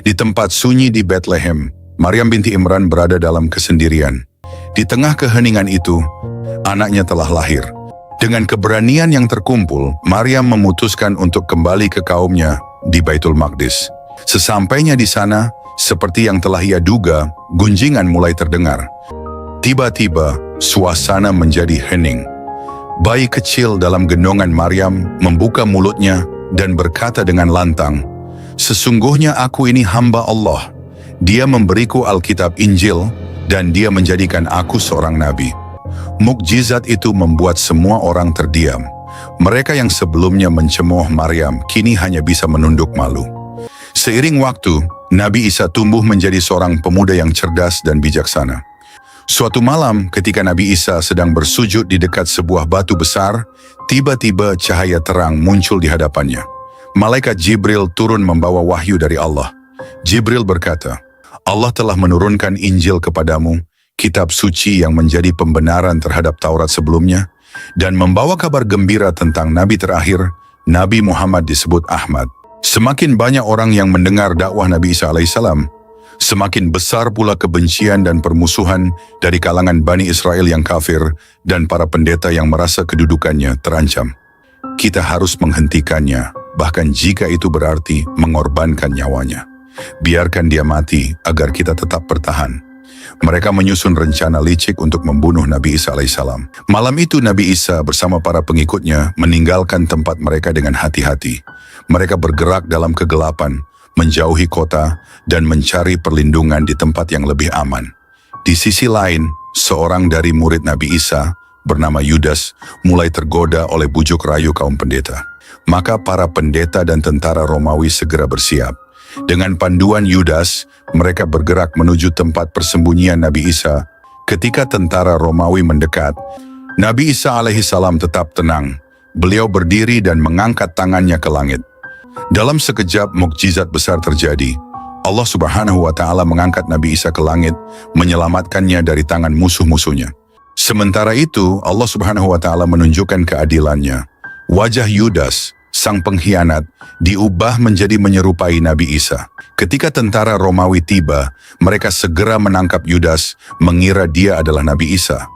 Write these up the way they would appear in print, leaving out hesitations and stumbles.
Di tempat sunyi di Bethlehem, Maryam binti Imran berada dalam kesendirian. Di tengah keheningan itu, anaknya telah lahir. Dengan keberanian yang terkumpul, Maryam memutuskan untuk kembali ke kaumnya di Baitul Maqdis. Sesampainya di sana, seperti yang telah ia duga, gunjingan mulai terdengar. Tiba-tiba, suasana menjadi hening. Bayi kecil dalam gendongan Maryam membuka mulutnya dan berkata dengan lantang, "Sesungguhnya aku ini hamba Allah. Dia memberiku Alkitab Injil dan dia menjadikan aku seorang nabi." Mukjizat itu membuat semua orang terdiam. Mereka yang sebelumnya mencemooh Maryam kini hanya bisa menunduk malu. Seiring waktu, Nabi Isa tumbuh menjadi seorang pemuda yang cerdas dan bijaksana. Suatu malam ketika Nabi Isa sedang bersujud di dekat sebuah batu besar, tiba-tiba cahaya terang muncul di hadapannya. Malaikat Jibril turun membawa wahyu dari Allah. Jibril berkata, "Allah telah menurunkan Injil kepadamu, kitab suci yang menjadi pembenaran terhadap Taurat sebelumnya, dan membawa kabar gembira tentang Nabi terakhir, Nabi Muhammad disebut Ahmad." Semakin banyak orang yang mendengar dakwah Nabi Isa alaihissalam, semakin besar pula kebencian dan permusuhan dari kalangan Bani Israel yang kafir dan para pendeta yang merasa kedudukannya terancam. Kita harus menghentikannya, bahkan jika itu berarti mengorbankan nyawanya. Biarkan dia mati agar kita tetap bertahan. Mereka menyusun rencana licik untuk membunuh Nabi Isa alaihissalam. Malam itu Nabi Isa bersama para pengikutnya meninggalkan tempat mereka dengan hati-hati. Mereka bergerak dalam kegelapan, menjauhi kota, dan mencari perlindungan di tempat yang lebih aman. Di sisi lain, seorang dari murid Nabi Isa, bernama Yudas, mulai tergoda oleh bujuk rayu kaum pendeta. Maka para pendeta dan tentara Romawi segera bersiap. Dengan panduan Yudas, mereka bergerak menuju tempat persembunyian Nabi Isa. Ketika tentara Romawi mendekat, Nabi Isa alaihissalam tetap tenang. Beliau berdiri dan mengangkat tangannya ke langit. Dalam sekejap mukjizat besar terjadi. Allah Subhanahu wa Ta'ala mengangkat Nabi Isa ke langit, menyelamatkannya dari tangan musuh-musuhnya. Sementara itu, Allah Subhanahu wa Ta'ala menunjukkan keadilannya. Wajah Yudas, sang pengkhianat, diubah menjadi menyerupai Nabi Isa. Ketika tentara Romawi tiba, mereka segera menangkap Yudas, mengira dia adalah Nabi Isa.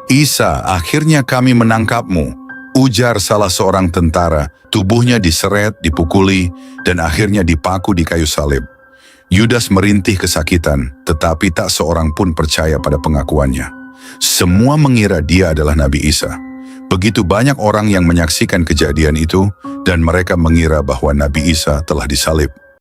"Isa, akhirnya kami menangkapmu," ujar salah seorang tentara. Tubuhnya diseret, dipukuli, dan akhirnya dipaku di kayu salib. Yudas merintih kesakitan, tetapi tak seorang pun percaya pada pengakuannya. Semua mengira dia adalah Nabi Isa. Begitu banyak orang yang menyaksikan kejadian itu, dan mereka mengira bahwa Nabi Isa telah disalib.